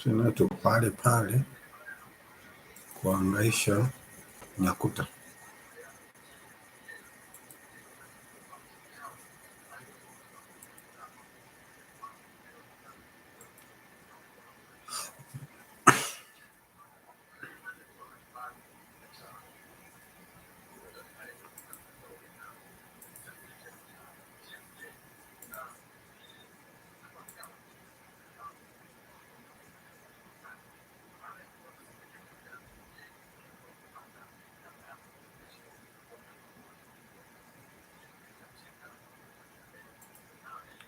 tena tu pale pale kuangaisha nyakuta.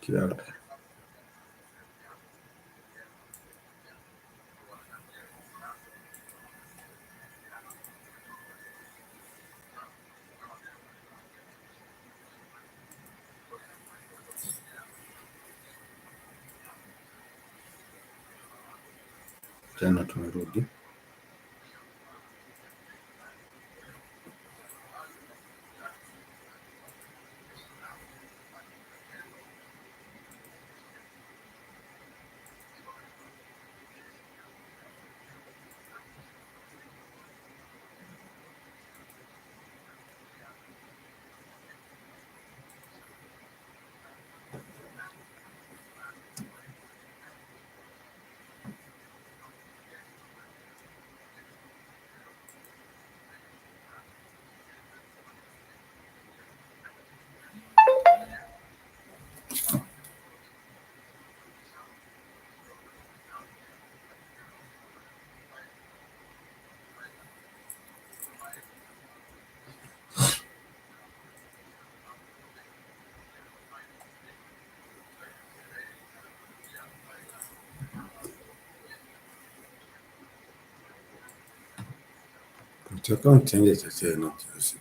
Kiasi tena tumerudi. Nataka nitengeze tena kiasi.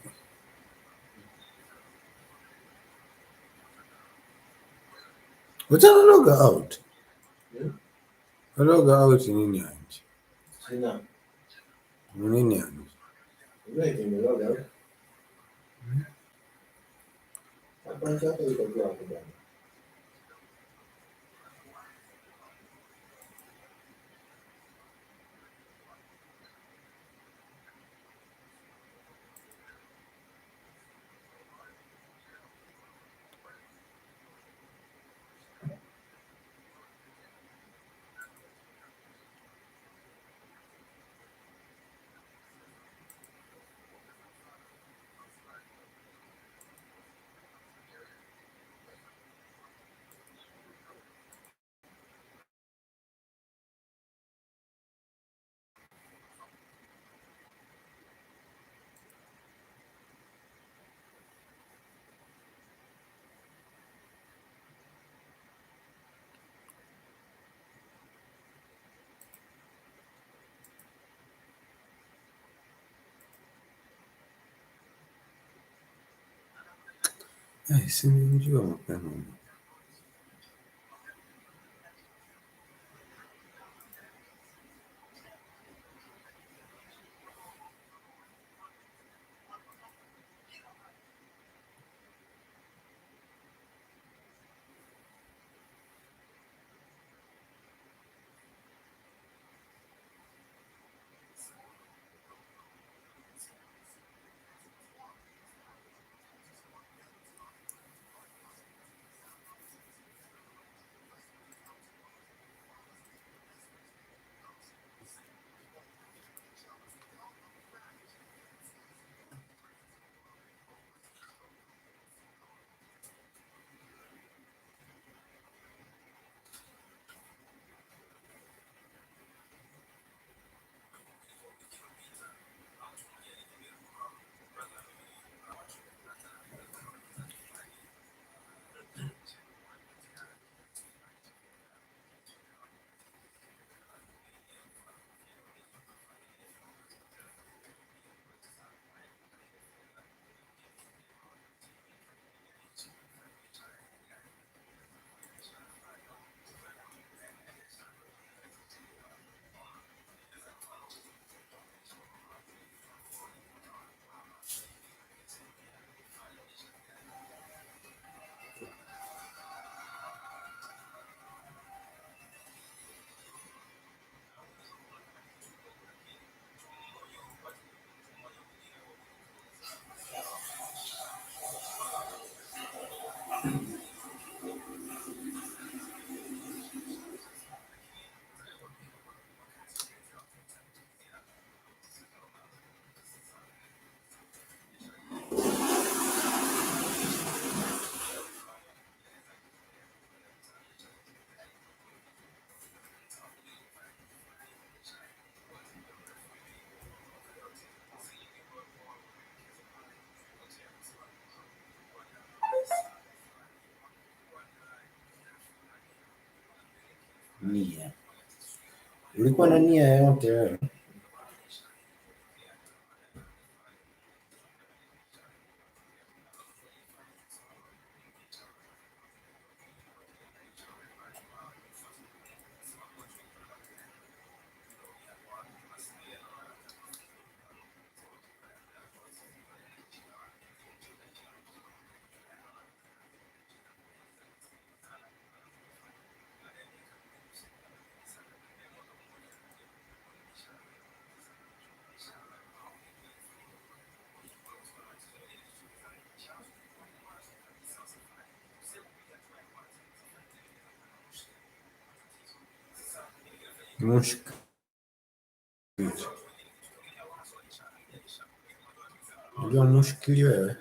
Wacha log out. Log out nini anje? Sina. Nini anje? Wewe ni log out. Hapa chapa iko kwa hapo bwana. Sinijua mapema. Nia. Ulikuwa na nia yote wewe? Mushkil. Unajua mushkili wewe?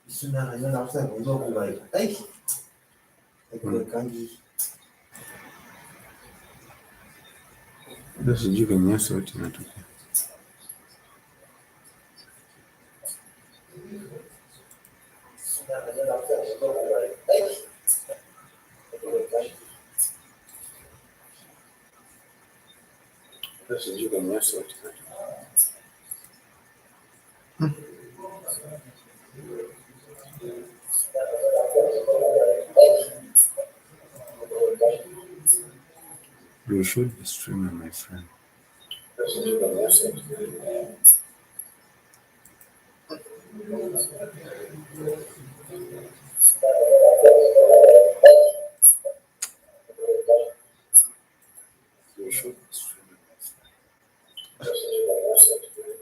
Sina nina kusema ndio kubai. Ai. Kangi. Sasa sijui kwenye sauti inatokea. Sasa sijui kwenye sauti inatokea. You should be streaming, my friend. Sasa sijui kwenye sauti inatokea. You should be streaming, my friend. Sasa sijui kwenye sauti inatokea.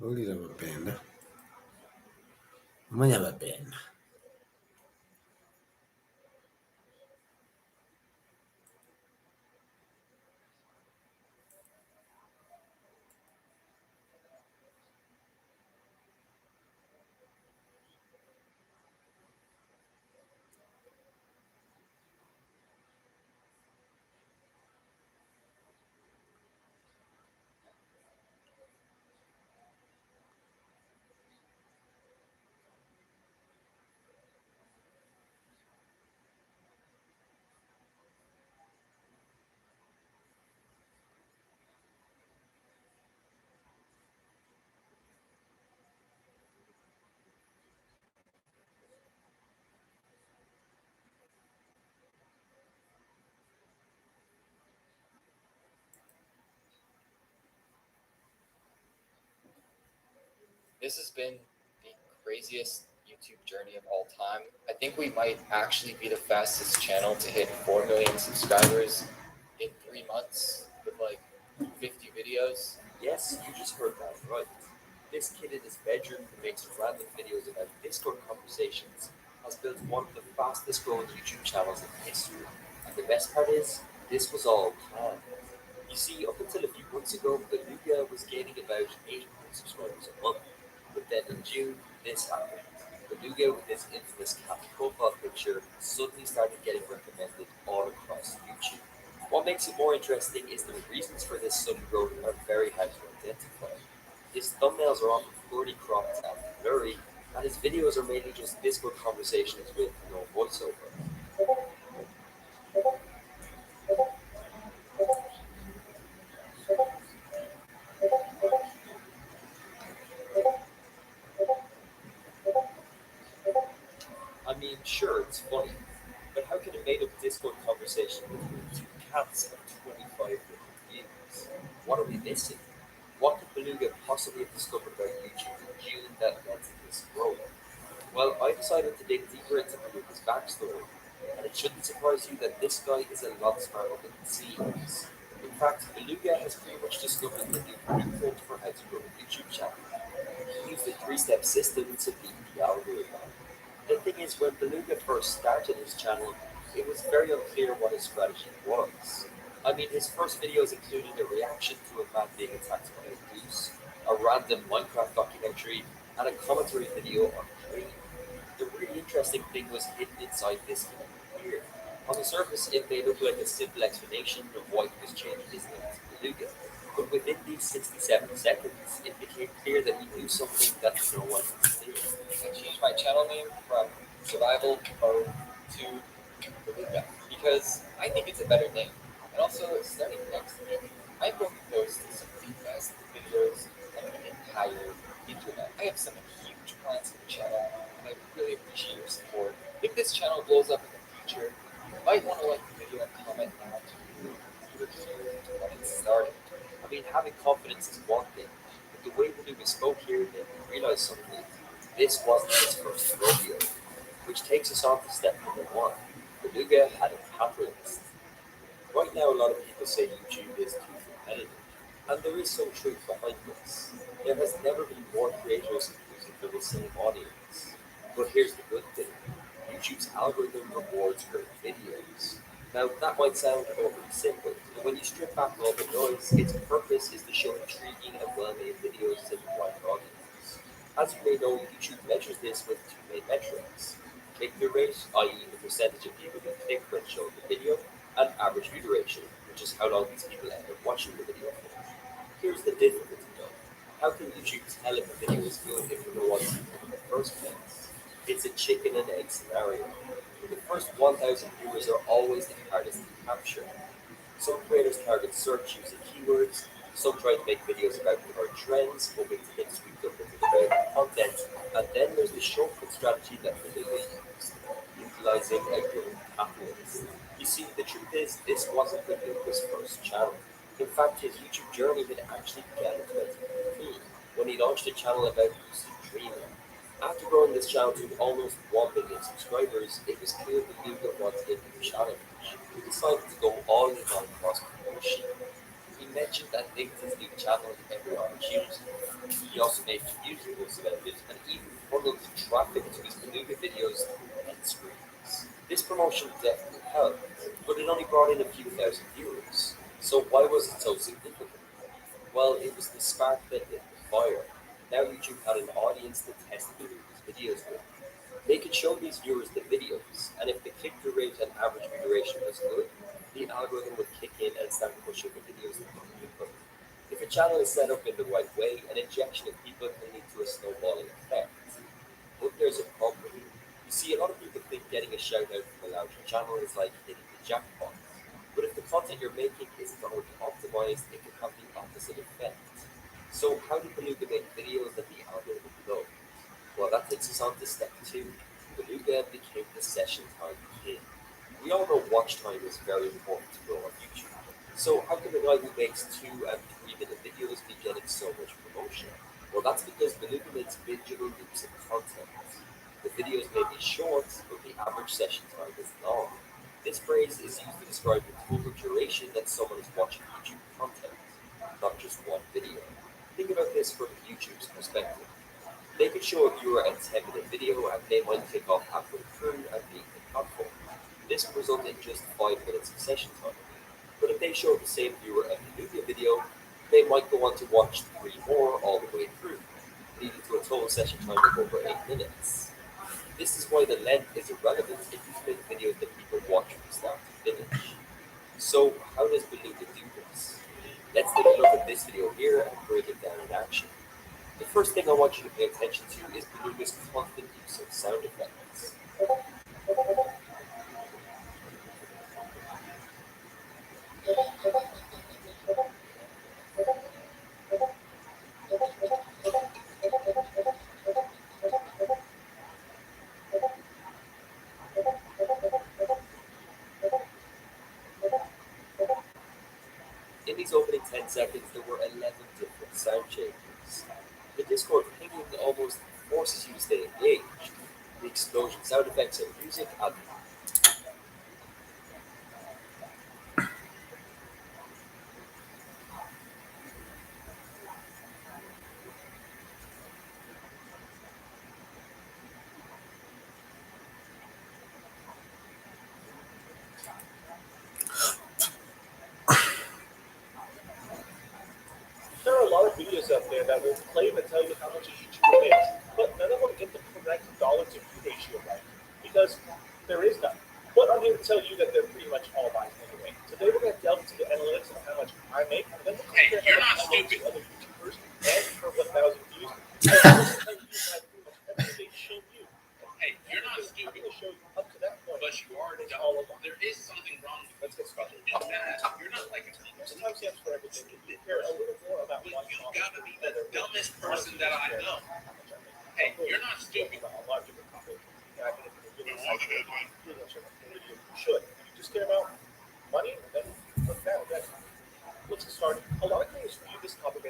Uliza mapenda. Manya mapenda. This has been the craziest YouTube journey of all time. I think we might actually be the fastest channel to hit 4 million subscribers in 3 months with like 50 videos. Yes, you just heard that right. This kid in his bedroom who makes random videos about Discord conversations has built one of the fastest growing YouTube channels in history. And the best part is, this was all planned. You see, up until a few months ago, Beluga was gaining about 800 subscribers a month. But then in June, this happened. Beluga, with his infamous cat profile picture, suddenly started getting recommended all across YouTube. What makes it more interesting is the reasons for this sudden growth are very hard to identify. His thumbnails are often poorly cropped and blurry, and his videos are mainly just Discord conversations with no voiceover. I mean, sure, it's funny, but how can a made up Discord conversation between two cats have 25 different views? What are we missing? What could Beluga possibly have discovered about YouTube in June that led to this growth? Well, I decided to dig deeper into Beluga's backstory, and it shouldn't surprise you that this guy is a lot smarter than he seems. In fact, Beluga has pretty much discovered the new blueprint for how to grow a YouTube channel. He used a three-step system to beat the algorithm. The thing is, when Beluga first started his channel, it was very unclear what his strategy was. I mean, his first videos included a reaction to a man being attacked by a goose, a random Minecraft documentary, and a commentary video on trading. The really interesting thing was hidden inside this hidden here. On the surface, it may look like a simple explanation of why he was changing his name to Beluga, but within these 67 seconds, it became clear that he knew something that no one else did. I changed my channel name from Survival Mode to Beluga because I think it's a better name. And also, starting next week, I'm going to post some of the best videos on the entire internet. I have some huge plans for the channel, and I really appreciate your support. If this channel blows up in the future, you might want to like the video and comment now to you were here when it started. I mean, having confidence is one thing, but the way Beluga spoke here made me realize something. This wasn't his first rodeo, which takes us on to step number one. Beluga had a catalyst. Right now, a lot of people say YouTube is too competitive, and there is some truth behind this. There has never been more creators competing for the same audience. But here's the good thing: YouTube's algorithm rewards great videos. Now, that might sound overly simple, but when you strip back all the noise, its purpose is to show intriguing and well made videos to the right audience. As you may know, YouTube measures this with two main metrics: click through rate, i.e., the percentage of people who click when shown the video, and average view duration, which is how long these people end up watching the video for. Here's the difficulty though. How can YouTube tell if a video is good if you know what's in the first place? It's a chicken and egg scenario. The first 1,000 viewers are always the hardest to capture. Some creators target search using keywords, some try to make videos about current trends, hoping to get swept up into the relevant content, and then there's the shortcut strategy that Beluga used, utilizing a growth catalyst. You see, the truth is, this wasn't Beluga's first channel. In fact, his YouTube journey had actually began in 2015 when he launched a channel about lucid dreaming. After growing this channel to almost 1 million subscribers, it was clear Beluga wanted a new challenge. He decided to go all in on cross promotion. He mentioned that linked his new channel at every opportunity. He also made community posts about it and even funneled traffic to his Beluga videos through end screens. This promotion definitely helped, but it only brought in a few thousand viewers. So why was it so significant? Well, it was the spark that lit the fire. Now YouTube had an audience to test Beluga's videos with. They could show these viewers the videos, and if the click-through rate and average view duration was good, the algorithm would kick in and start pushing the videos that were people. If a channel is set up in the right way, an injection of people can lead to a snowballing effect. But there's a problem. You see, a lot of people think getting a shout out from a larger channel is like hitting the jackpot. But if the content you're making isn't already optimized, it can have the opposite effect. So how do Beluga make videos that the algorithm loves? Well, that takes us on to step two. Beluga became the session time king. We all know watch time is very important to grow on YouTube. So how can a guy who makes 2 and 3 minute videos be getting so much promotion? Well, that's because Beluga makes bingeable loops of content. The videos may be short, but the average session time is long. This phrase is used to describe the total duration that someone is watching YouTube content, not just one video. Think about this from YouTube's perspective. They could show a viewer a 10-minute video and they might click off halfway through and leave the platform. This will result in just 5 minutes of session time. But if they show the same viewer a Beluga video, they might go on to watch 3 more all the way through, leading to a total session time of over 8 minutes. This is why the length is irrelevant if you make videos that people watch from start to finish. So how does Beluga do this? Let's take a look at this video here and break it down in action. The first thing I want you to pay attention to is Beluga's constant use of sound effects. In these opening 10 seconds, there were 11 different sound changes. The Discord pinging almost forces you to stay engaged. The explosion sound effects and music add. There are a lot of videos out there that will claim and tell you how much a YouTuber makes, but none of them get the correct dollar to view ratio right, because there is none. But I'm here to tell you that they're pretty much all mine anyway. Today we're going to delve into the analytics of how much I make, and then we'll compare how much other YouTubers and for 1,000 views. And I'm going to tell you guys pretty much everything they show you. Hey, you're not I'm stupid, going to show you up to that point. but you are It's dumb. all of them. There is something wrong with Let's get started. you. It's that you're not like a There's dumb timestamps for everything. You can hear a little more about But one you topic. gotta be the dumbest person that I know. Hey, you're not stupid. About a lot of different topics. Yeah, I think it's a really you should. If you just care about money, then look down. Then let's get started. A lot of creators view this topic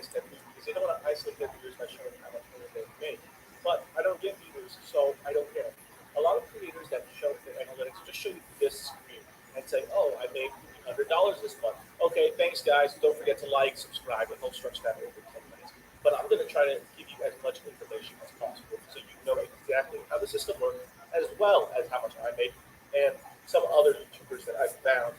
like, subscribe, and help stretch that over 10 minutes. But I'm going to try to give you as much information as possible so you know exactly how the system works, as well as how much I make, and some other YouTubers that I've found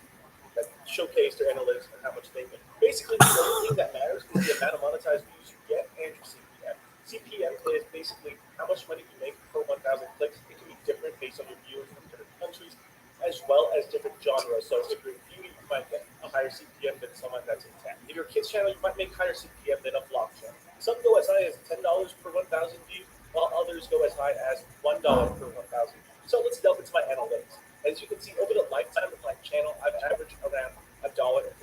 that showcase their analytics and how much they make. Basically, the only thing that matters is the amount of monetized views you get and your CPM. CPM is basically how much money you make per 1,000 clicks. It can be different based on your viewers from different countries, as well as different genres. So if you're in beauty, you might get a higher CPM than someone that's in tech. If you're a kids channel, you might make higher CPM than a vlog channel. Some go as high as $10 per 1,000 views, while others go as high as $1 per 1,000 views. So let's delve into my analytics. As you can see, over the lifetime of my channel, I've averaged around $1.45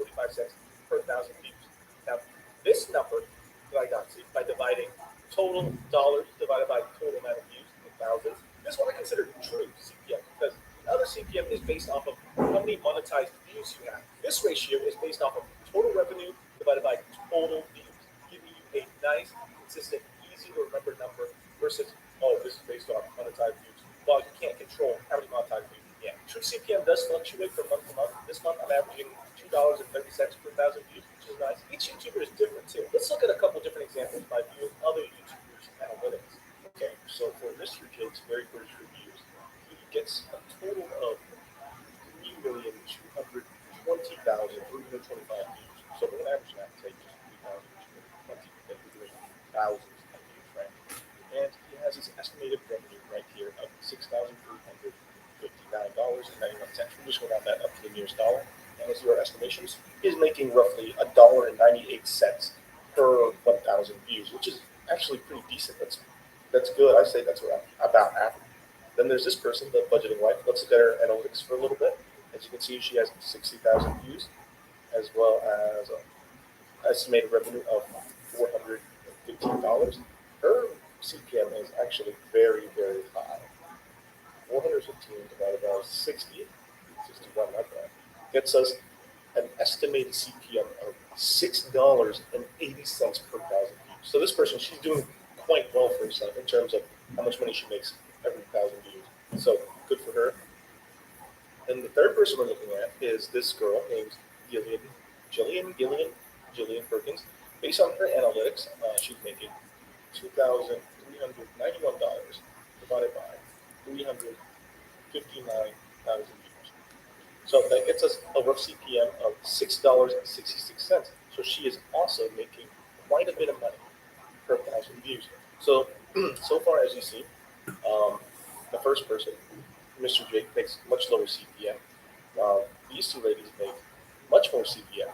per thousand views. Now, this number that I got to by dividing total dollars divided by total amount of views in thousands, this is what I consider true CPM because other CPM is based off of how many monetized views you have. This ratio is based off of total revenue divided by total views, giving you a nice, consistent, easy to remember number versus, oh, this is based on monetized views. Well, you can't control how many monetized views you get. True CPM does fluctuate from month to month. This month, I'm averaging $2.30 per thousand views, which is nice. Each YouTuber is different too. Let's look at a couple different examples by viewing other YouTubers' analytics. Okay, so for Mr. Jake's very first reviews, he gets a total of 3,220,325 views. So we're going to average that and take just 3,220 because we're doing thousands of views, right? And he has his estimated revenue right here of $6,359.91. We're just going to round that up to the nearest dollar. And as your estimations, he is making roughly $1.98 per 1,000 views, which is actually pretty decent. That's good. I say that's about average. Then there's this person, the budgeting wife. Let's look at her analytics for a little bit. As you can see, she has 60,000 views, as well as an estimated revenue of $415. Her CPM is actually very, very high. 415 divided by 60, 61, not bad, gets us an estimated CPM of $6.80 per thousand views. So this person, she's doing quite well for herself in terms of how much money she makes every thousand views. So good for her. And the third person we're looking at is this girl named Jillian Perkins. Based on her analytics, she's making $2,391 divided by 359,000 views. So that gets us a rough CPM of $6.66. So she is also making quite a bit of money per thousand views. So, so far as you see, the first person, Mr. Jake, makes much lower CPM. These two ladies make much more CPM.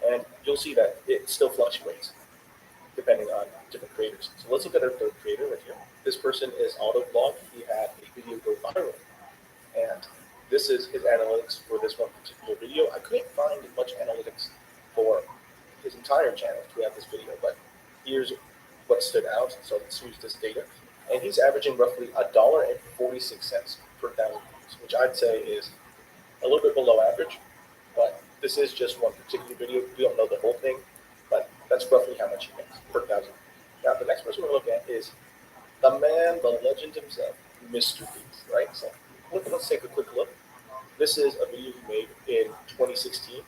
And you'll see that it still fluctuates depending on different creators. So let's look at our third creator right here. This person is Autovlog. He had a video go viral. And this is his analytics for this one particular video. I couldn't find much analytics for his entire channel throughout this video, but here's what stood out. So let's use this data. And he's averaging roughly $1.46 per thousand views, which I'd say is a little bit below average, but this is just one particular video. We don't know the whole thing, but that's roughly how much he makes per thousand. Now, the next person we're looking at is the man, the legend himself, Mr. Beast, right? So let's take a quick look. This is a video he made in 2016,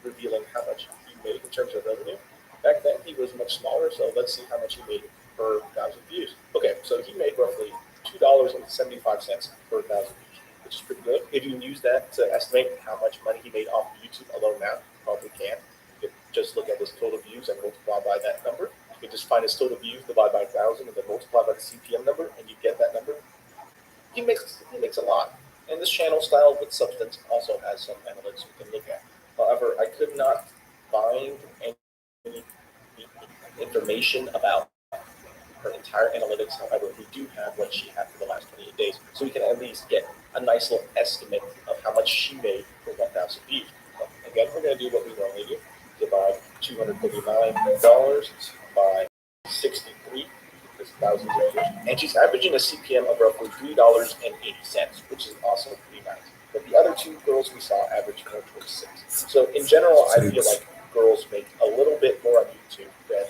revealing how much he made in terms of revenue. Back then, he was much smaller, so let's see how much he made per thousand views. Okay, so he made roughly $2.75 per thousand views, which is pretty good. If you use that to estimate how much money he made off of YouTube alone now, you probably can. You can just look at his total views and multiply by that number. You can just find his total views, divide by 1,000, and then multiply by the CPM number, and you get that number. He makes a lot. And this channel, Style with Substance, also has some analytics we can look at. However, I could not find any information about her entire analytics. However, we do have what she had for the last 28 days. So we can at least get a nice little estimate of how much she made for 1,000 views. But again, we're going to do what we normally do. Divide $239 by 63, because thousands of views. And she's averaging a CPM of roughly $3.80, which is also pretty nice. But the other two girls we saw average more towards 6. So in general, I feel like girls make a little bit more on YouTube than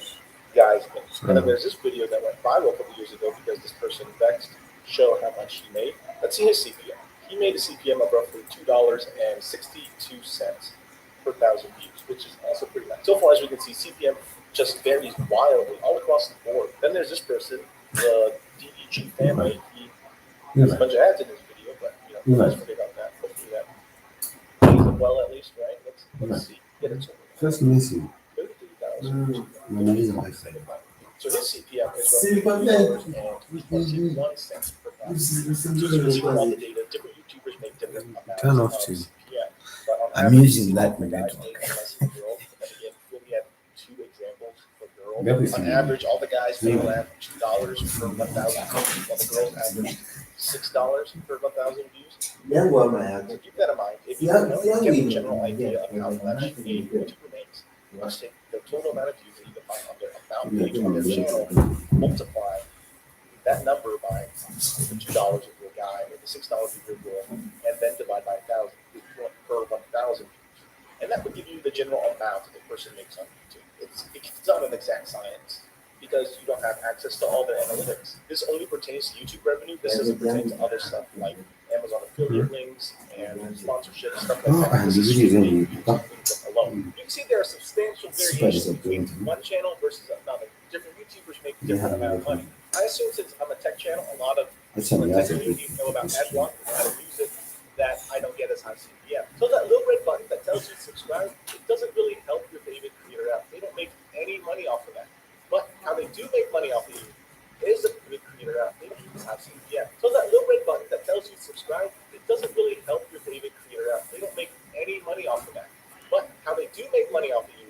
guys make. And then there's this video that went viral a couple years ago because this person vexed show how much he made. Let's see his CPM. He made a CPM of roughly $2.62 per thousand views, which is also pretty nice. So far as we can see, CPM just varies wildly all across the board. Then there's this person, the DEG family. He has a bunch of ads in his video, but let's forget about that. Hopefully that pays them well at least, right? Let's see. Get it to First message. 33,000. Mm. So his CPM is roughly $3.21 per thousand. So you can see from all the data, different YouTubers make different amounts Turn of off to. CPM. But on I'm average, using you see that the guys network. make less than girls. And again, we only have 2 examples for girls. Everything. On average, all the guys make around $2 per 1,000 views, while the girls average $6 per 1,000 views. So keep that in mind. If you don't know, you get the general idea of how much a YouTuber makes. Let's take the total amount of views that you can find on their about page on their channel, multiply that number by the $2 if you're a guy, or the $6 if you're a girl, and then divide by 1,000 if you want per 1,000 views. And that would give you the general amount that the person makes on YouTube. It's not an exact science because you don't have access to all their analytics. This only pertains to YouTube revenue. This doesn't pertain to other stuff like Amazon affiliate links and sponsorship stuff like that. This is strictly YouTube income alone. You can see there are substantial variations between one channel versus another. Different YouTubers make different amount of money. I assume since I'm a tech channel, a lot of people in the tech community know about ad block and how to use it, that I don't get as high CPM. So that little red button that tells you to subscribe, it doesn't really help your favorite creator out. They don't make any money off of that. But how they do make money off of you is a good creator out. They don't use high CPM. So that little red button that tells you to subscribe, it doesn't really help your favorite creator out. They don't make any money off of that. But how they do make money off of you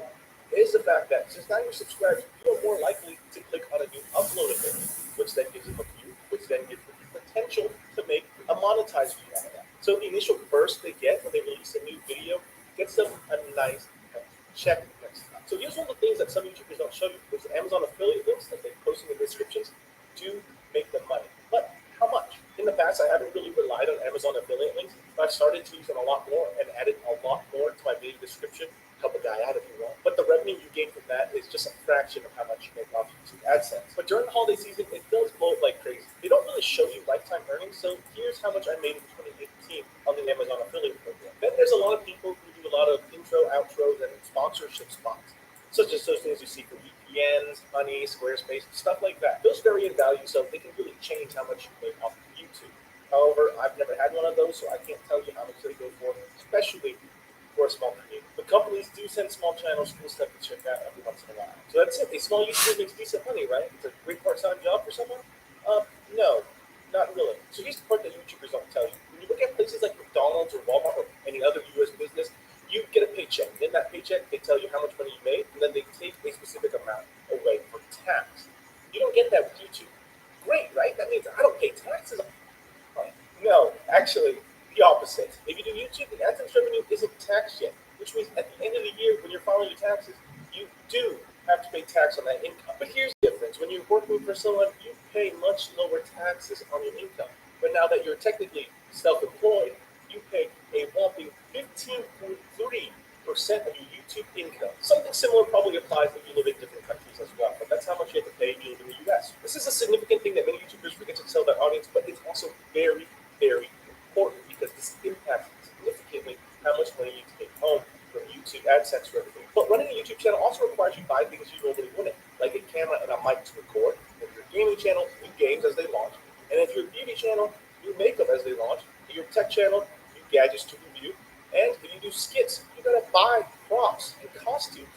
is the fact that since now you're subscribed, you are more likely to click on a new upload of it, which then gives them a view, which then gives them the potential to make a monetized view out of that. So the initial burst they get when they release a new video gets them a nice check next time. So here's one of the things that some YouTubers don't show you. There's Amazon affiliate links that they post in the descriptions do make them money. But how much? In the past, I haven't really relied on Amazon affiliate links, but I've started to use them a lot more and added a lot more to my video description. Help a guy out if you want. But the revenue you gain from that is just a fraction of how much you make off YouTube AdSense. But during the holiday season, it does blow up like crazy. They don't really show you lifetime earnings, so here's how much I made in 2018 on the Amazon affiliate program. Then there's a lot of people who do a lot of intro, outros, and sponsorship spots, such as those things you see for VPNs, Honey, Squarespace, stuff like that. Those vary in value, so they can really change how much you make off of YouTube. However, I've never had one of those, so I can't tell you how much they go for, especially for a small creator. But companies do send small channels cool stuff to check out every once in a while. So that's it. A small YouTuber makes decent money, right? It's a great part-time job for someone? No, not really. So here's the part that YouTubers don't tell you. When you look at places like McDonald's or Walmart or any other U.S. business, you get a paycheck. In that paycheck, they tell you how much money you made, and then they take a specific amount away for tax. You don't get that with YouTube. Great, right? That means I don't pay taxes. No, actually, the opposite. If you do YouTube, the AdSense revenue isn't taxed yet, which means at the end of the year, when you're filing your taxes, you do have to pay tax on that income. But here's the difference. When you're working for someone, you pay much lower taxes on your income. But now that you're technically self-employed, you pay a whopping 15.3% of your YouTube income. Something similar probably applies if you live in different countries as well, but that's how much you have to pay if you live in the US. This is a significant thing that many YouTubers forget to tell their audience, but it's also very, very important because this impacts significantly how much money you take home from YouTube AdSense revenue. But running a YouTube channel also requires you to buy things you normally wouldn't, like a camera and a mic to record. If you're a gaming channel, new games as they launch. And if you're a beauty channel, new makeup as they launch. If you're a tech channel, new gadgets to review. And if you do skits, you gotta buy props and costumes.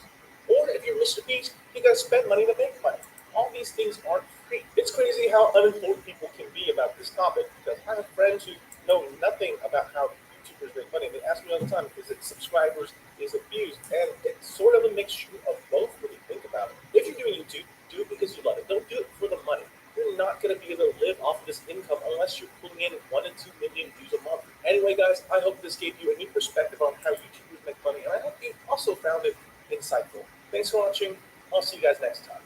Or if you're Mr. Beast, you gotta spend money to make money. All these things aren't free. It's crazy how uninformed people can be about this topic because I have friends who know nothing about how YouTubers make money. They ask me all the time, is it subscribers, is it views? And it's sort of a mixture of both when you think about it. If you're doing YouTube, do it because you love it. Don't do it for the money. You're not going to be able to live off of this income unless you're pulling in 1 to 2 million views a month. Anyway, guys, I hope this gave you a new perspective on how YouTubers make money, and I hope you also found it insightful. Thanks for watching. I'll see you guys next time.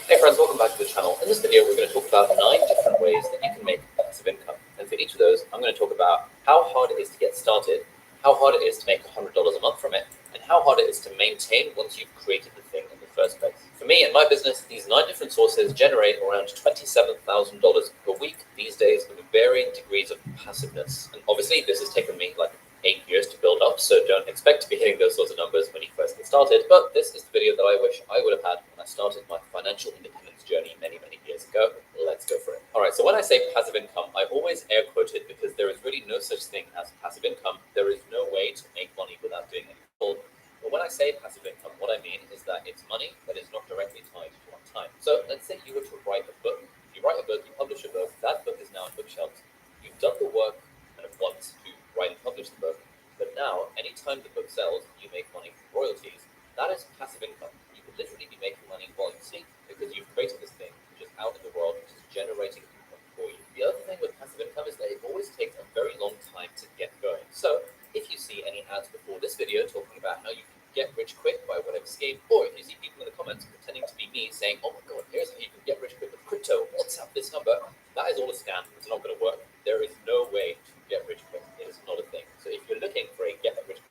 Hey friends, welcome back to the channel. In this video, we're going to talk about 9 different ways that you can make passive income. And for each of those, I'm going to talk about how hard it is to get started, how hard it is to make $100 a month from it, and how hard it is to maintain once you've created the thing in the first place. For me and my business, these 9 different sources generate around $27,000 per week these days with varying degrees of passiveness. And obviously, this has taken me like 8 years to build up, so don't expect to be hitting those sorts of numbers when you first get started. But this is the video that I wish I would have had when I started my financial independence journey many, many years ago. Let's go for it. All right, so when I say passive income, I always air quote it because there is really no such thing as passive income. There is no way to make money without doing anything. But when I say passive income, what I mean is that it's money that is not directly tied to one time. So let's say you were to write a book. If you write a book, you publish a book, that book is now on bookshelves. You've done the work kind of once to write and publish the book, but now anytime the book sells, you make money from royalties. That is passive income. You could literally be making money while you sleep because you've created this thing which is out in the world, which is generating income for you. The other thing with passive income is that it always takes a very long time to get going. So if you see any ads before this video talking about how you can get rich quick by whatever scheme, or if you see people in the comments pretending to be me saying, oh my god, here's how you can get rich quick with crypto, WhatsApp this number, that is all a scam. It's not going to work. There is no way to get rich quick. It is not a thing. So if you're looking for a get rich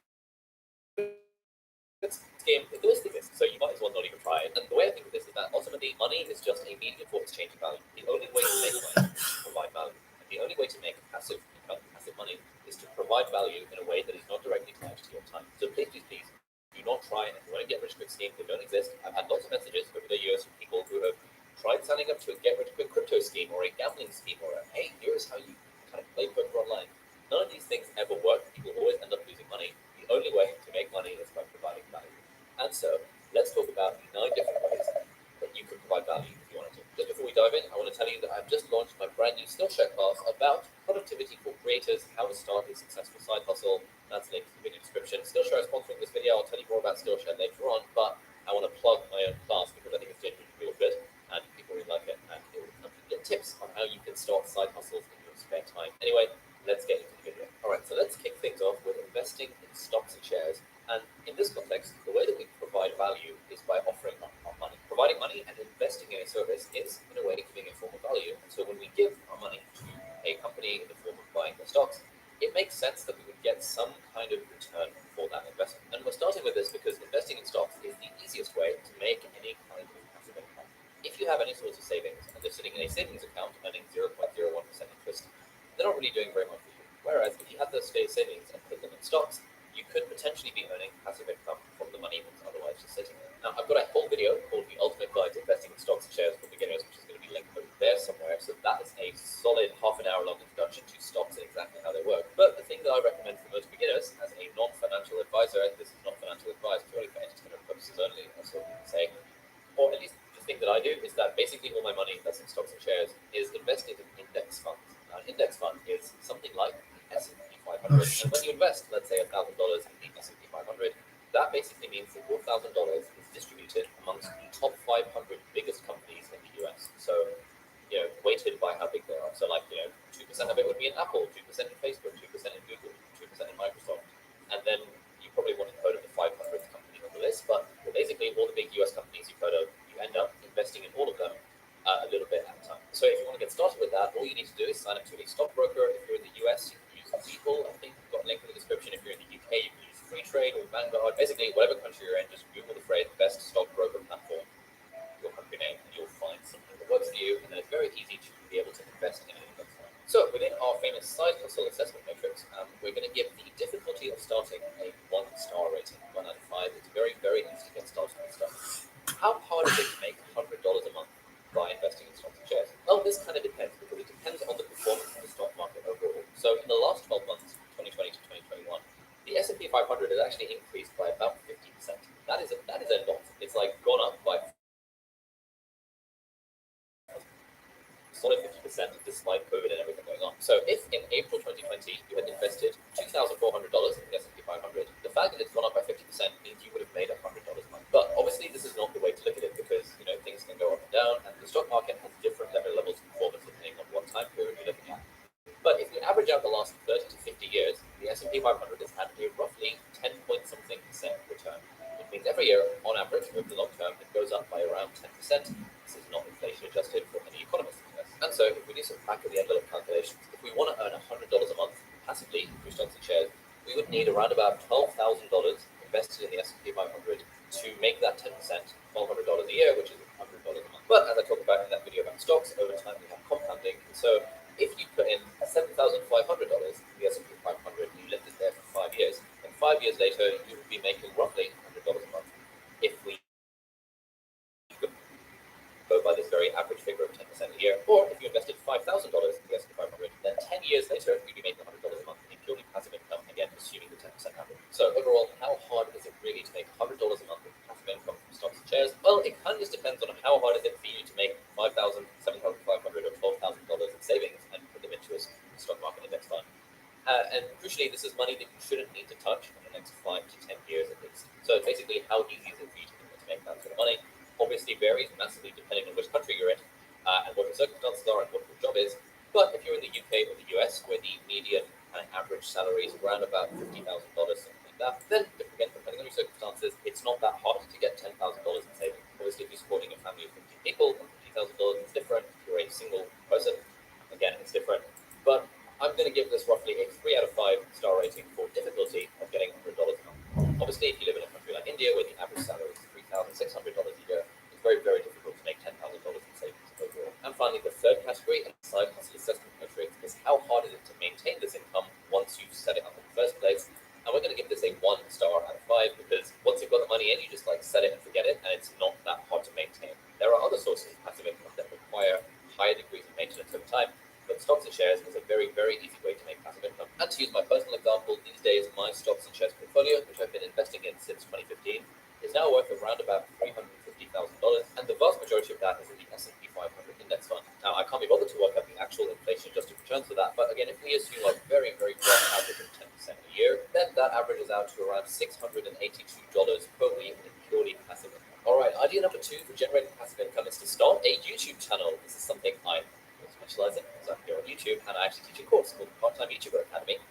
quick scheme, it does exist, so you might as well not even try it. And the way I think of this is that ultimately money is just a medium for exchanging value. The only way to make money is to provide value. And the only way to make passive income, passive money, is to provide value in a way that is not directly tied to your time. So please, please, please, do not try and if you want to get rich quick scheme, they don't exist. I've had lots of messages over the years from people who have tried signing up to a get rich quick crypto scheme or a gambling scheme or a, hey, here's how you kind of play poker online. None of these things ever work. People always end up losing money. The only way to make money is by providing value. And so let's talk about 9 different ways that you can provide value if you wanted to. Just before we dive in, I want to tell you that I've just launched my brand new Skillshare class about productivity for creators, how to start a successful side hustle. That's linked in the video description. Skillshare is sponsoring this video. I'll tell you more about Skillshare later on, but I want to plug my own class because I think it's genuinely real good and people really like it, and it will help you get tips on how you can start side hustles in your spare time. Anyway, let's get into the video. All right, so let's kick things off with investing in stocks and shares. And in this context, the way that we provide value is by offering our money. Providing money and investing in a service is, in a way, giving a form of value. And so when we give our money to a company in the form of buying their stocks, it makes sense that we would get some kind of return for that investment. And we're starting with this because investing in stocks is the easiest way to make any kind of passive income. If you have any sorts of savings and they're sitting in a savings account earning 0.01% interest, they're not really doing very much for you. Whereas if you have those savings and put them in stocks, you could potentially be earning passive income from the money that's otherwise just sitting there. Now, I've got a whole video called The Ultimate Guide to Investing in Stocks and Shares for Beginners, which is going to be linked over there somewhere. So that is a solid half an hour long introduction to stocks and exactly how they work. But the thing that I recommend for most beginners as a non-financial advisor, and this is not financial advice, purely for entertainment purposes only, that's what we can say, or at least the thing that I do is that basically all my money that's in stocks and shares is invested in index funds. Now, an index fund is something like the S&P 500. And when you invest, let's say $1,000 in the S&P 500, that basically means that your $1,000 is distributed amongst the top 500 biggest companies in the US. So, weighted by how big they are. So, 2% of it would be in Apple, 2% in Facebook, 2% in Google, 2% in Microsoft. And then you probably want to heard of the 500th company on the list, but basically all the big US companies you've heard of, you end up investing in all of them a little bit at a time. So if you want to get started with that, all you need to do is sign up to a stockbroker. If you're in the US, you can use People. I think we've got a link in the description. If you're in the UK, you can use Free Trade or Vanguard. Basically, whatever country you're in, just Google the phrase best stockbroker platform, your country name, and you'll find something that works for you. And then it's very easy to be able to invest in anything that's fine. So within our famous side hustle assessment matrix, we're going to give the difficulty of starting a 1-star rating. 1 out of 5. It's very, very easy to get started with stuff. How hard is it to make $100 a month by investing in stocks and shares? Well, this kind of depends because it depends on the performance of the stock market overall. So in the last 12 months, 2020 to 2021, the S&P 500 has actually increased by about 50%. That is a lot. It's like gone up by solid 50% despite COVID and everything going on. So if in April 2020 you had invested $2,400 in the S&P 500, the fact that it's gone up by 50% means you would have made $100 a month. But obviously this is not the way to look at it because things can go up and down, and the stock market has different levels of performance depending on what time period you're looking at. But if you average out the last 30 to 50 years, the S&P 500 has had a roughly 10-point-something% return. It means every year, on average, over the long term, it goes up by around 10%. This is not inflation adjusted for any economist. And so if we do some back-of-the-envelope calculations, if we want to earn $100 a month passively through stocks and shares, we would need around about $12,000 invested in the S&P 500 to make that 10% $1,200 a year, which is $100 a month. But as I talked about in that video about stocks, over time we have compounding. So if you put in $7,500 in the S&P 500 and you left it there for 5 years, then 5 years later you would be making roughly $100 a month. If we go by this very average figure of 10% a year, or if you invested $5,000 in the S&P 500, then 10 years later you'd be making $100 a month in purely passive income, again assuming the 10% average. So overall, how hard is it really to make $100 a month in passive income from stocks and shares? Well, it kind of just depends on how hard is it for you to make $5,000, $7,500, or $12,000 in savings and put them into a stock market index fund. And crucially, this is money that you shouldn't need to touch in the next 5 to 10 years at least. So basically, how easy is it for you to make that sort of money? Obviously varies massively depending on which country you're in and what your circumstances are and what your job is. But if you're in the UK or the US, where the median average salary is around about $50,000, something like that, then again, depending on your circumstances, it's not that hard to get $10,000 in savings. Obviously, if you're supporting a family of 50 people, $50,000 is different. If you're a single person, again, it's different. But I'm going to give this roughly a 3 out of 5 star rating for difficulty of getting $100 a month. Obviously, if you live in a country like India, where the average salary is $3,600 a year, it's very, very difficult to make $10,000 in savings overall. And finally, the third category, and side hustle assessment metric, is how hard is it to maintain this income once you've set it up in the first place. And we're going to give this a 1 star out of 5 because once you've got the money in, you just like set it and forget it, and it's not that hard to maintain. There are other sources of passive income that require higher degrees of maintenance over time, but stocks and shares is a very, very easy way to make passive income. And to use my personal example, these days my stocks and shares portfolio, which I've been investing in since 2015, is now worth around about $350,000, and the vast majority of that is in the S&P 500 index fund. Now, I can't be bothered to work out the actual inflation-adjusted returns for that, but again, if we assume a very, very rough average of 10% a year, then that averages out to around $682 per week in purely passive income. All right, idea number 2 for generating passive income is to start a YouTube channel. This is something I specialize in, so I'm here on YouTube, and I actually teach a course called the Part-Time YouTuber Academy.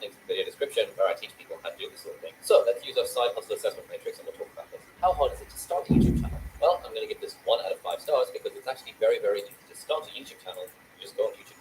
Links in the video description, where I teach people how to do this sort of thing. So let's use our side hustle assessment matrix and we'll talk about this. How hard is it to start a YouTube channel? Well, I'm going to give this 1 out of 5 stars because it's actually very, very easy to start a YouTube channel. You just go on YouTube.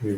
Yeah.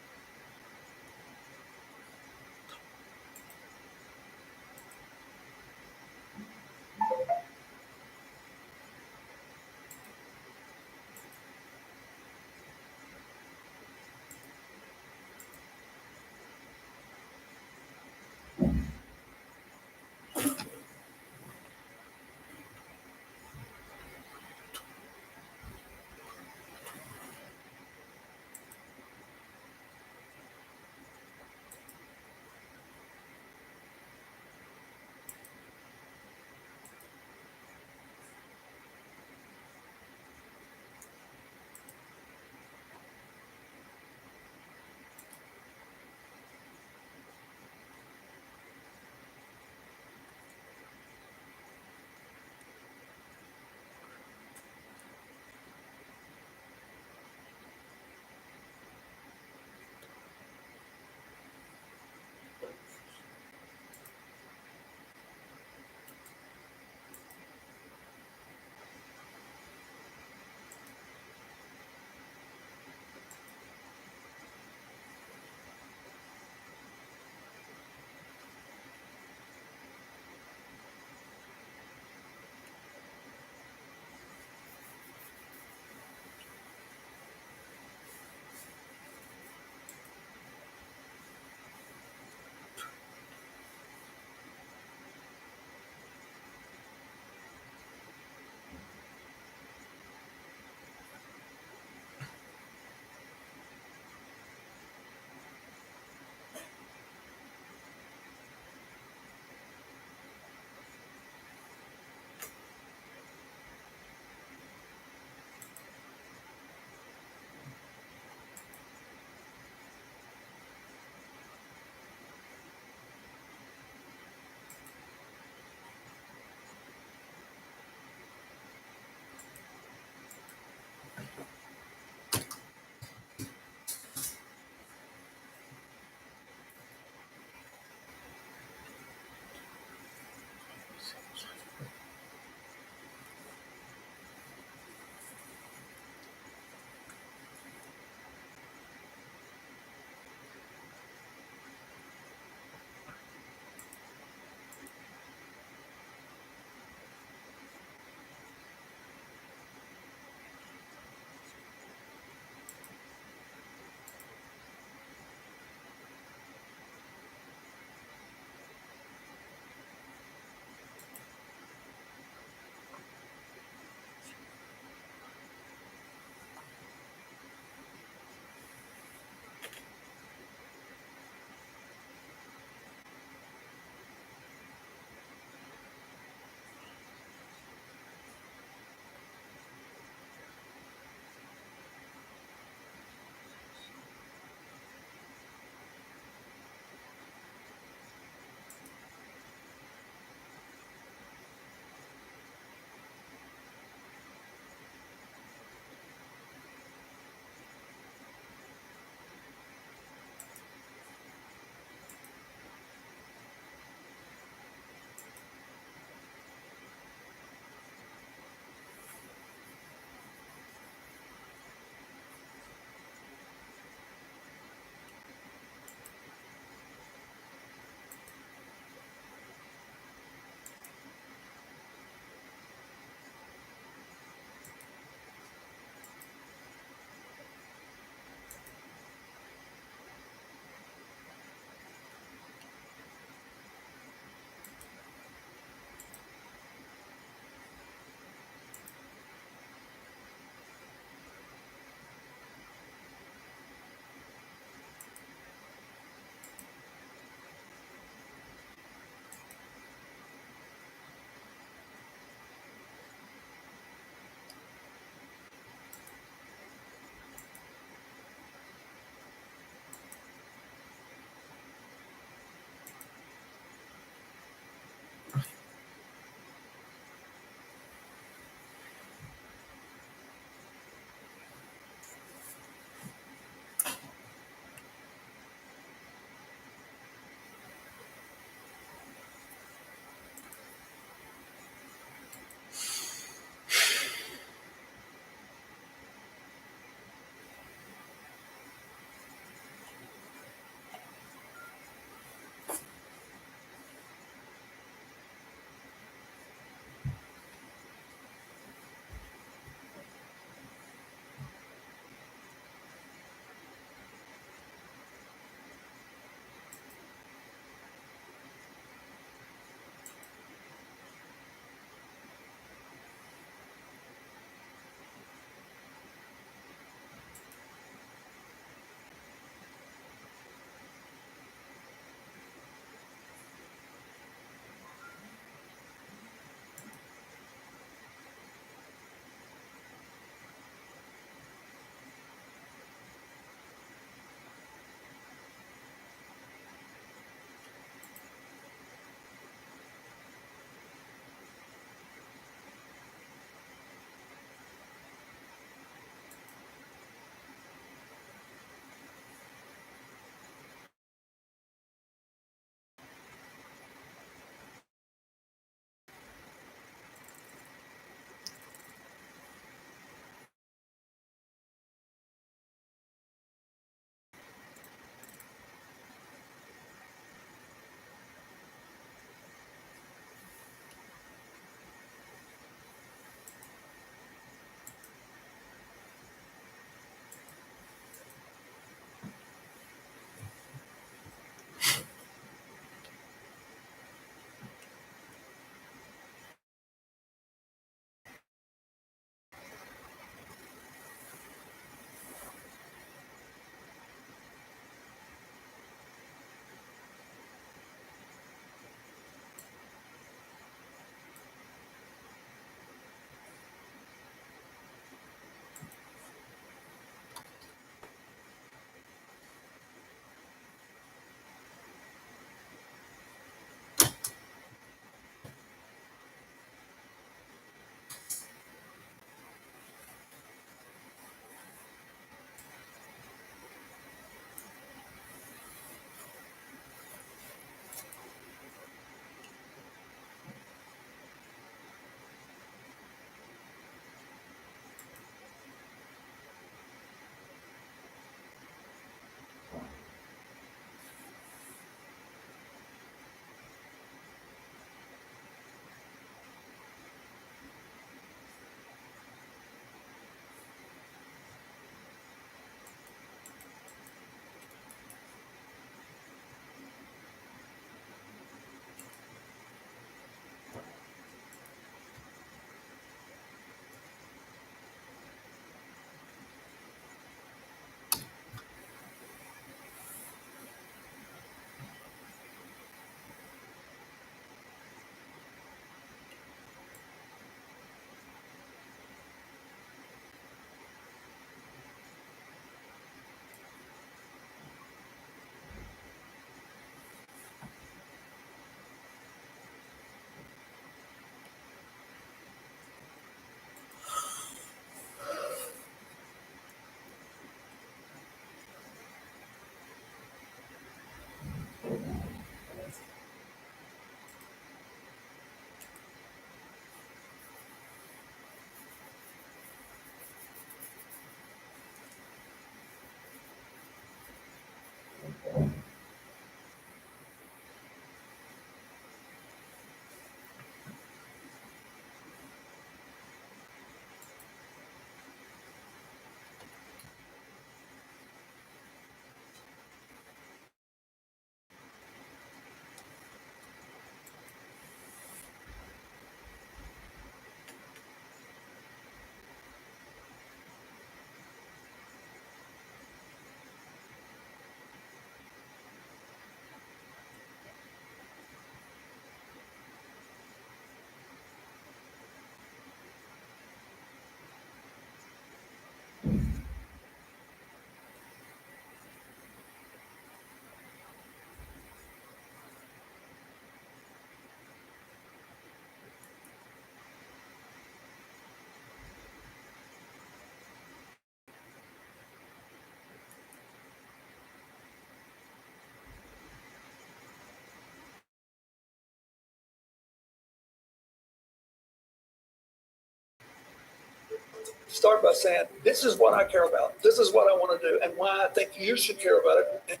start by saying, this is what I care about. This is what I want to do and why I think you should care about it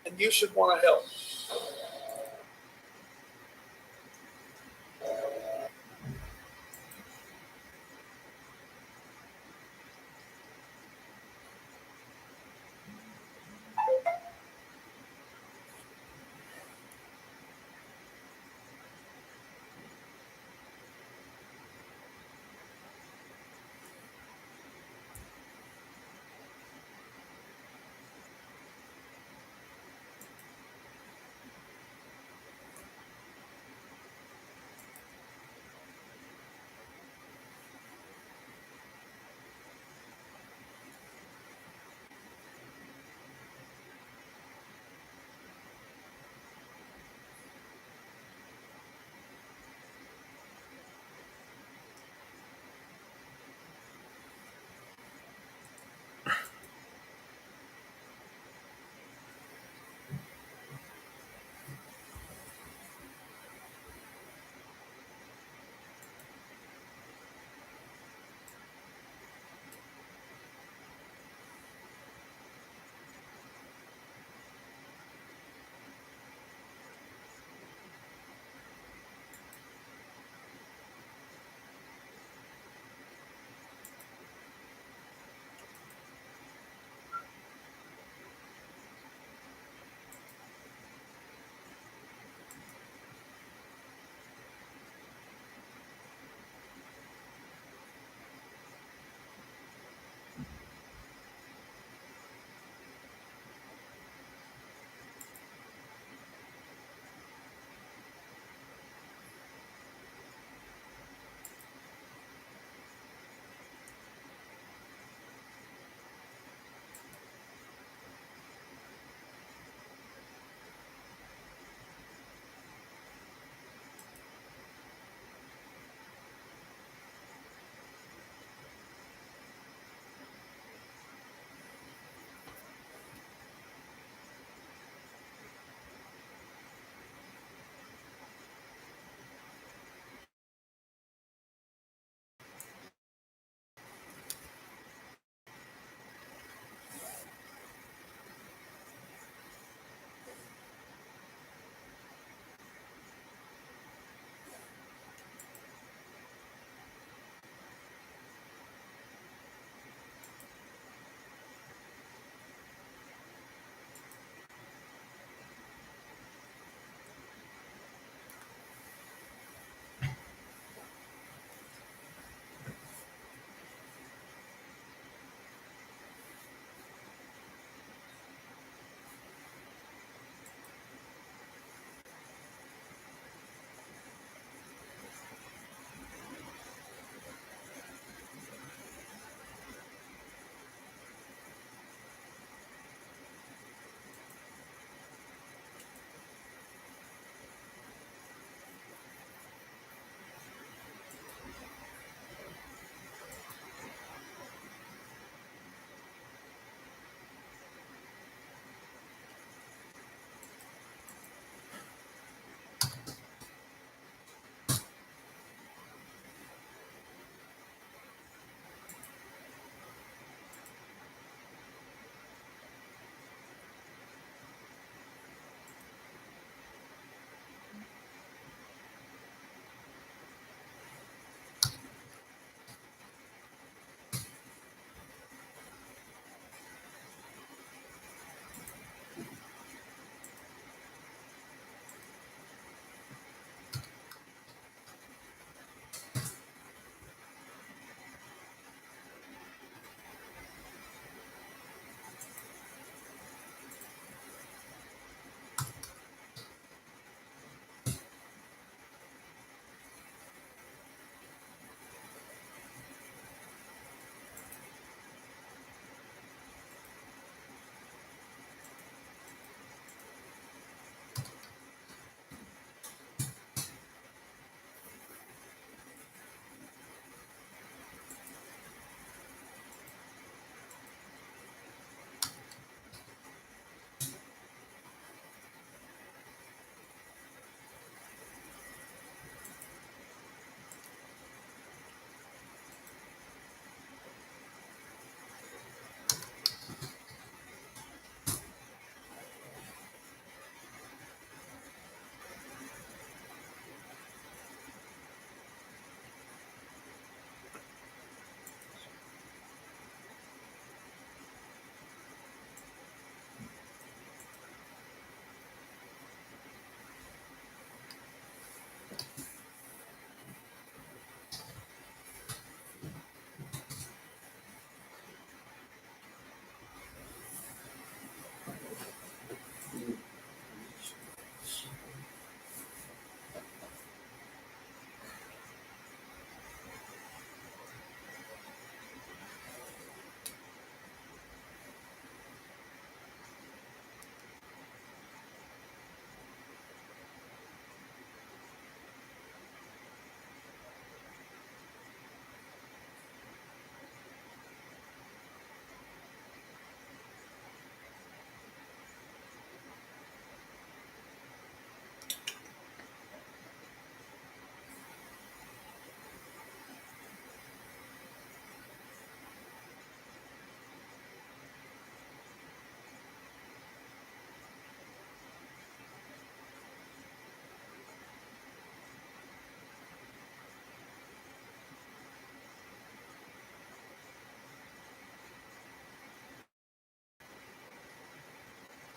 and you should want to help.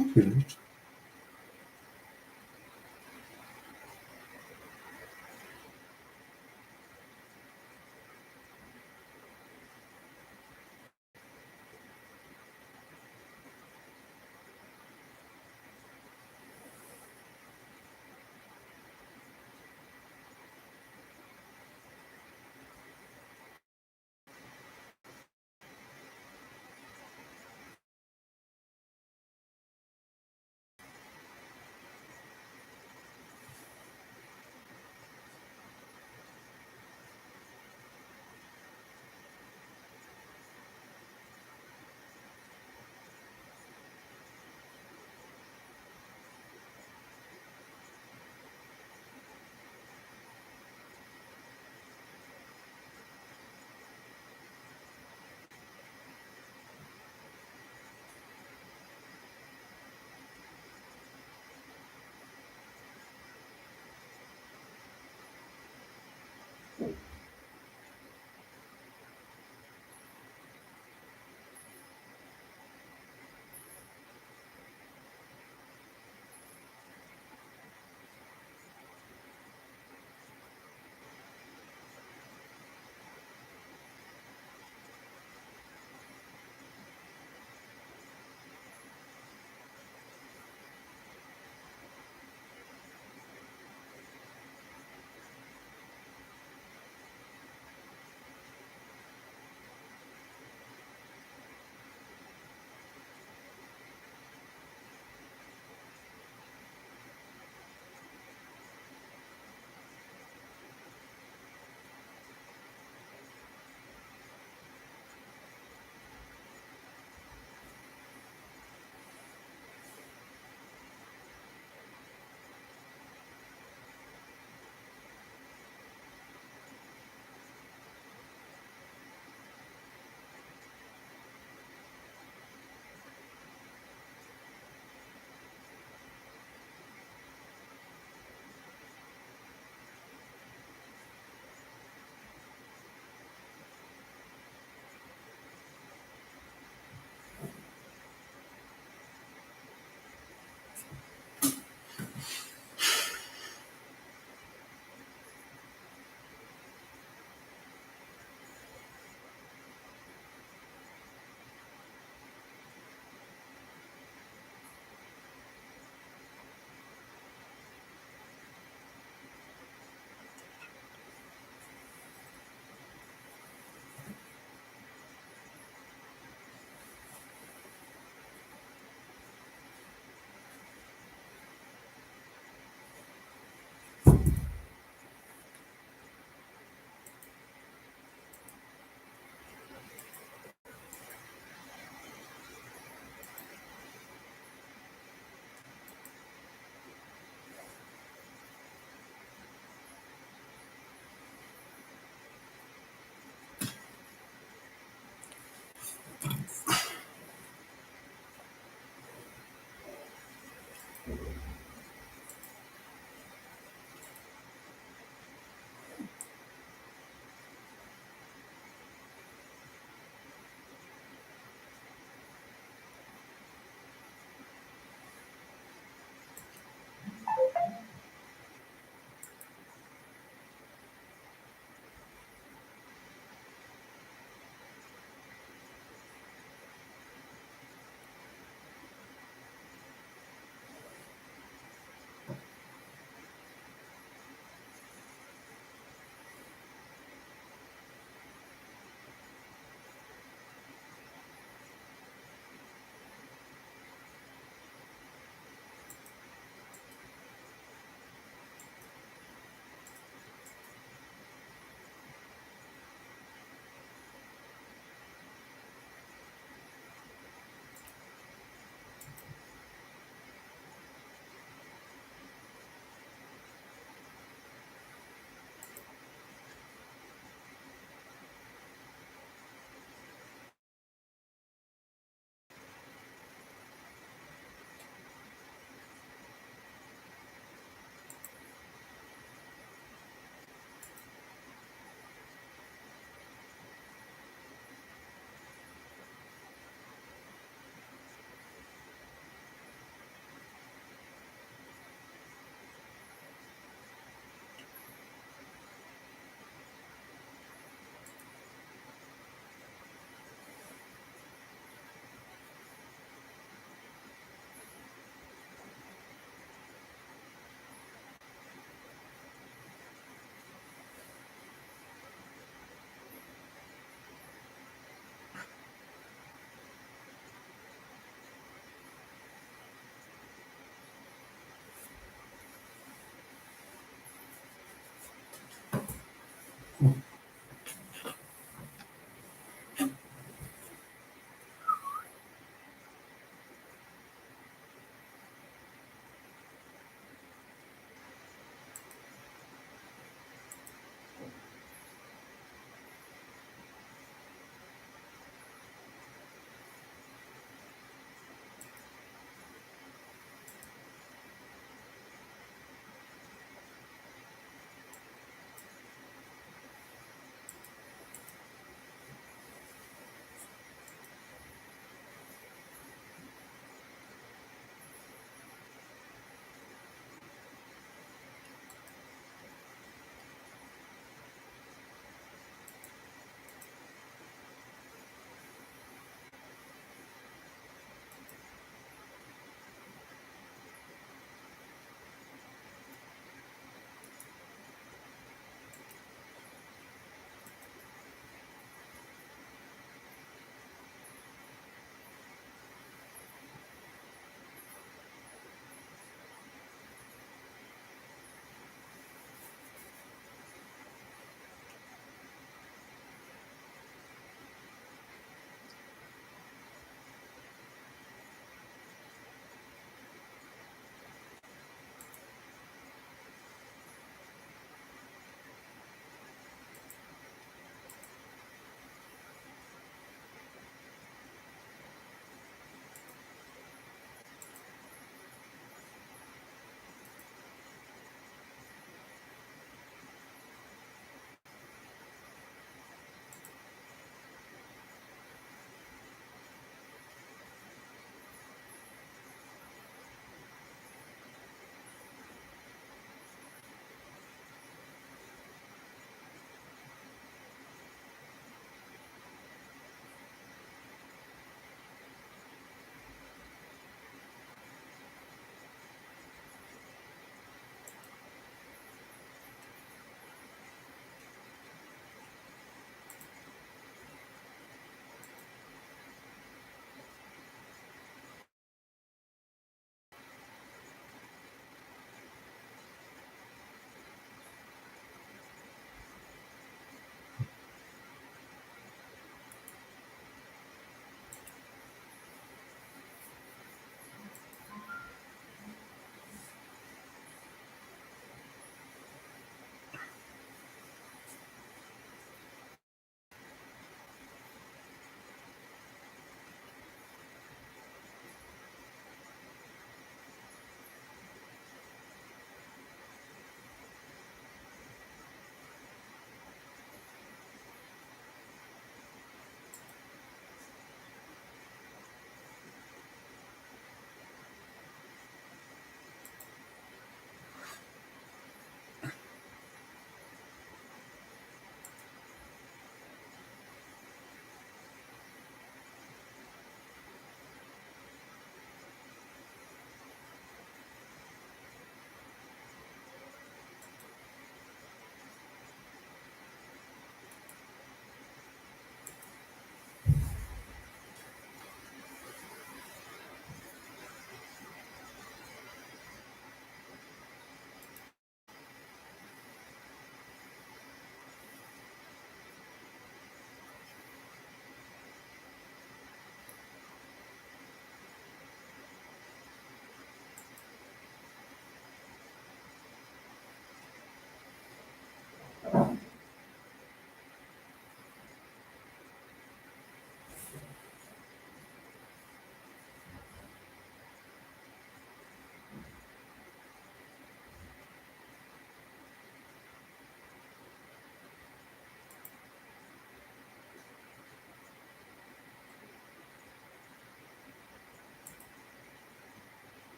Okay.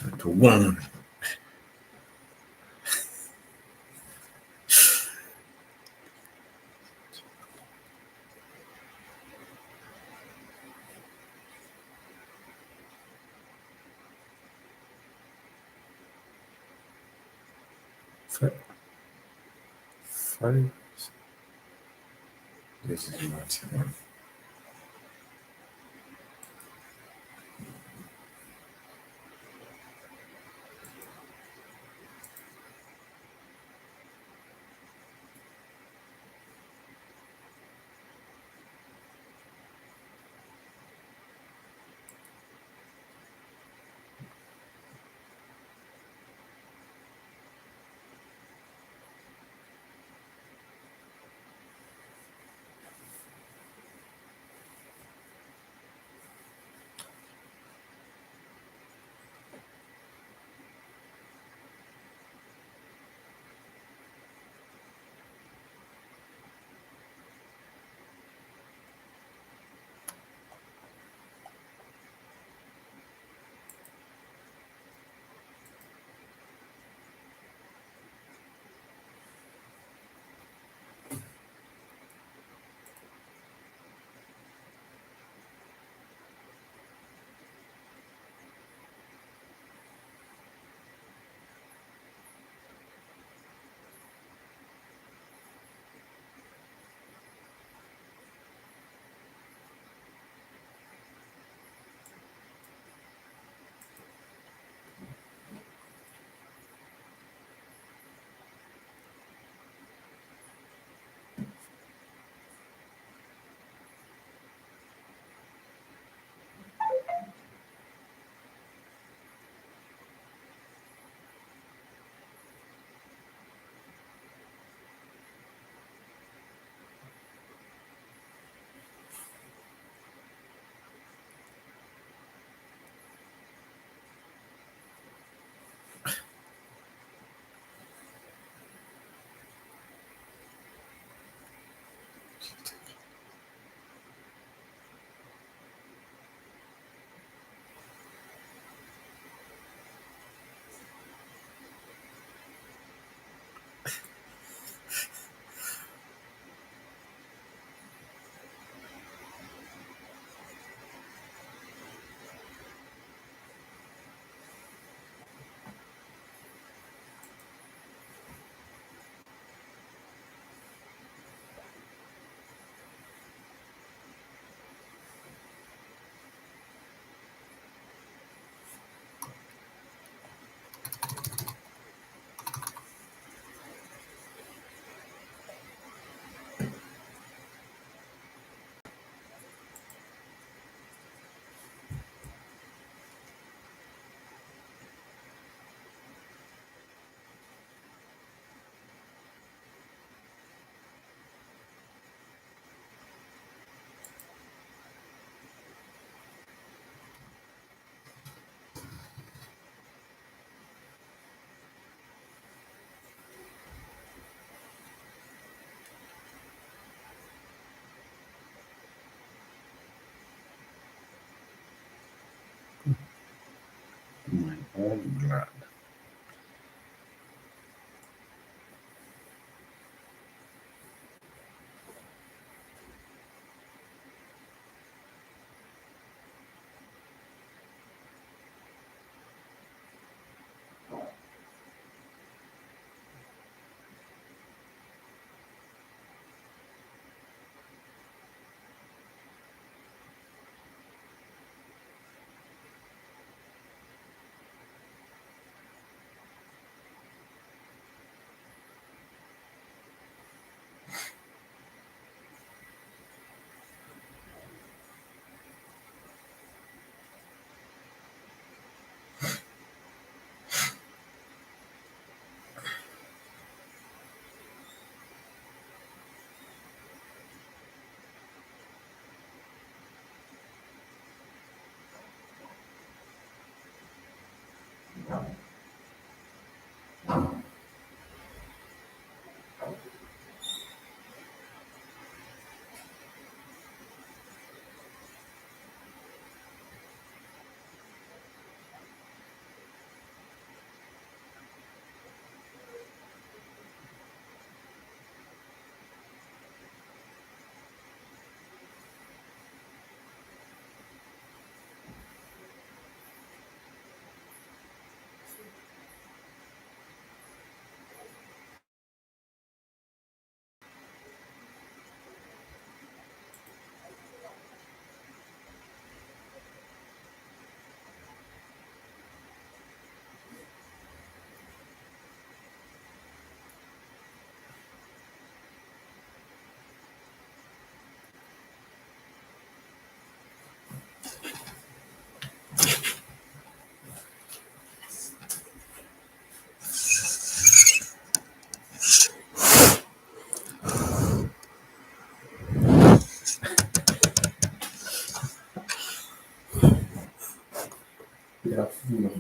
to one. Five. This is not one. My own blood. They are full of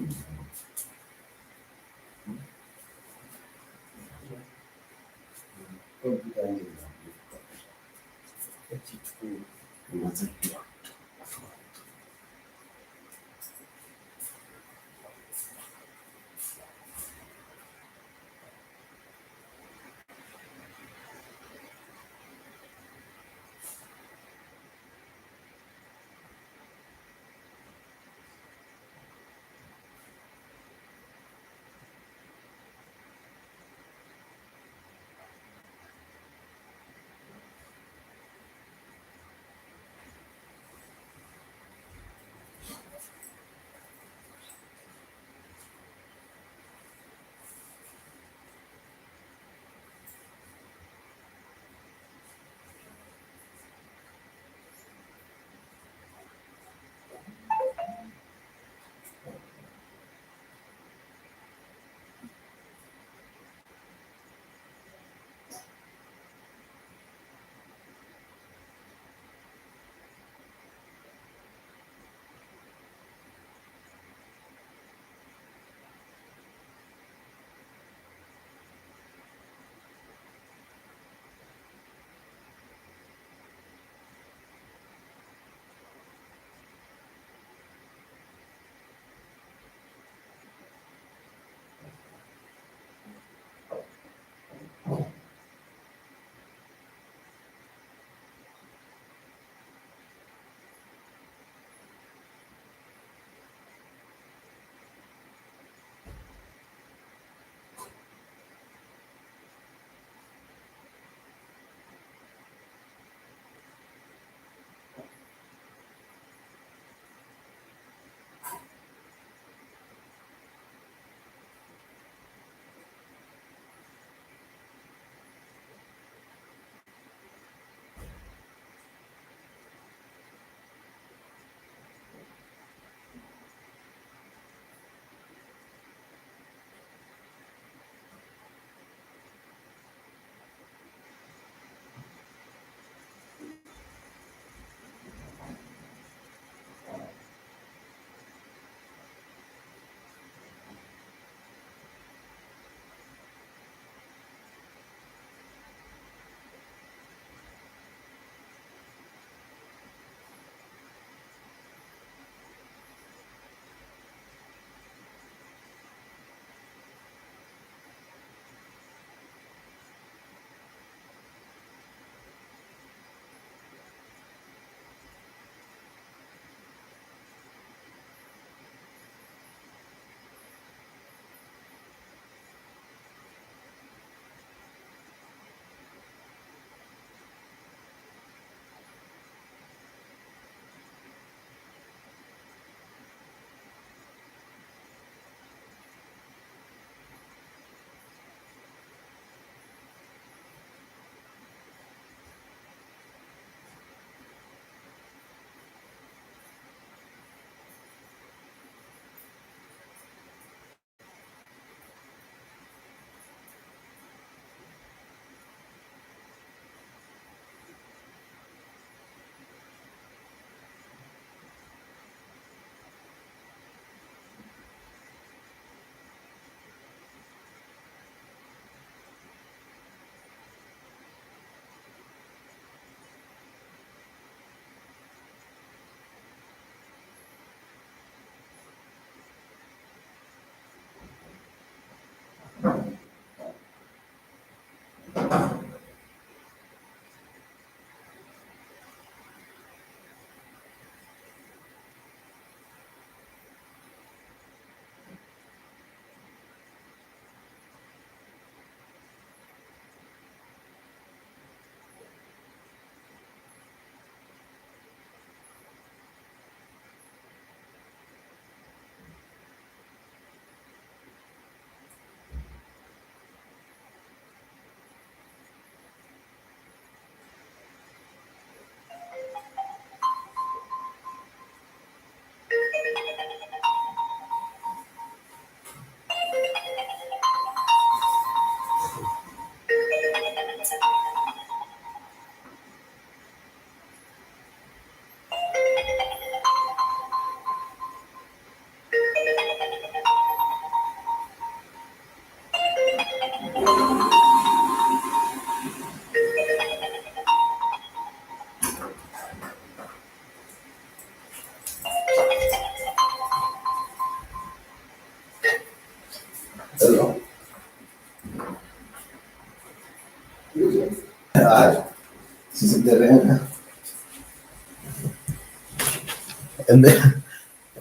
Ah, si se terrena.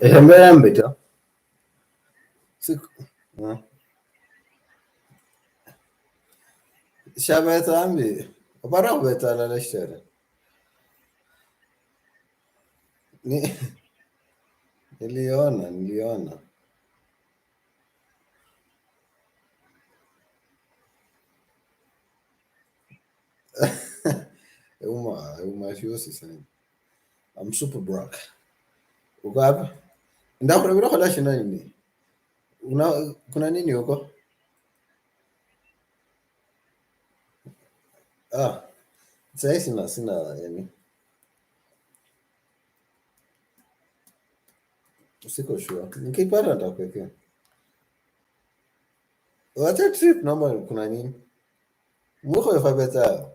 Embeera mbita. Shabeta ambi. Opara kubeta la leshtere. Niliona. Uma shiosi sana. I'm super broke. Uko hapa? Ndakura bila kula shina nini? Kuna nini huko? Ah, sasa sina yani. Siko sure. Nikipata nitakuwekea. Wacha trip naomba kuna nini? Mwiko ifabeta.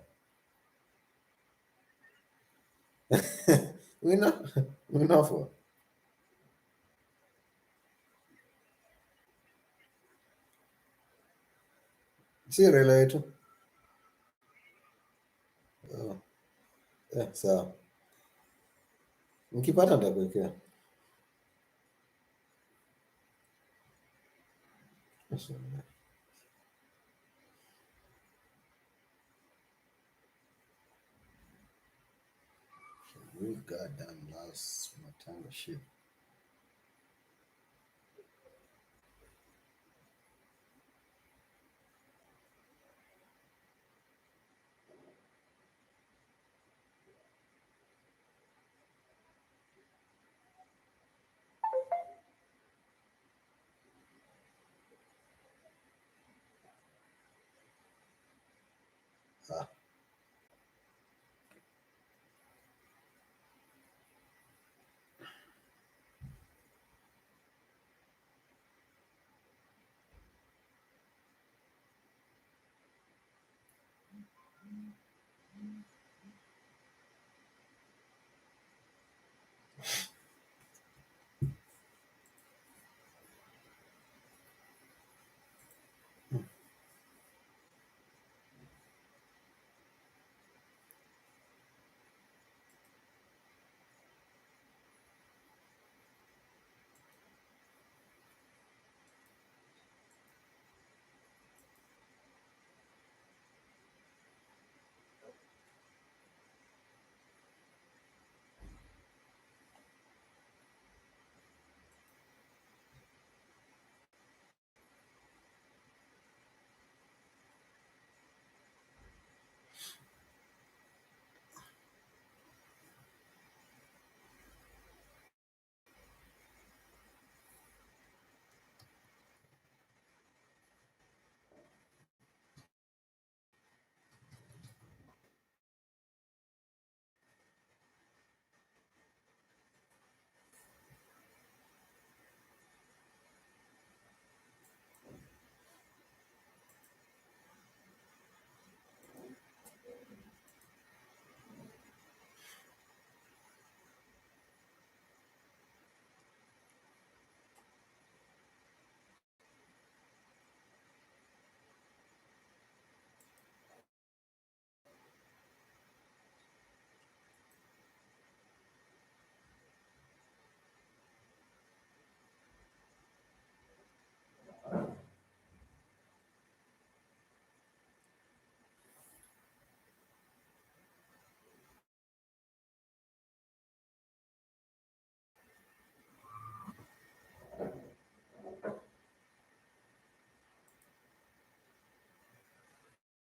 Wina for. Si rela yetu. Oh, sawa. Nikipata nitakuwekea. We goddamn lost my tongue of shit. Ah.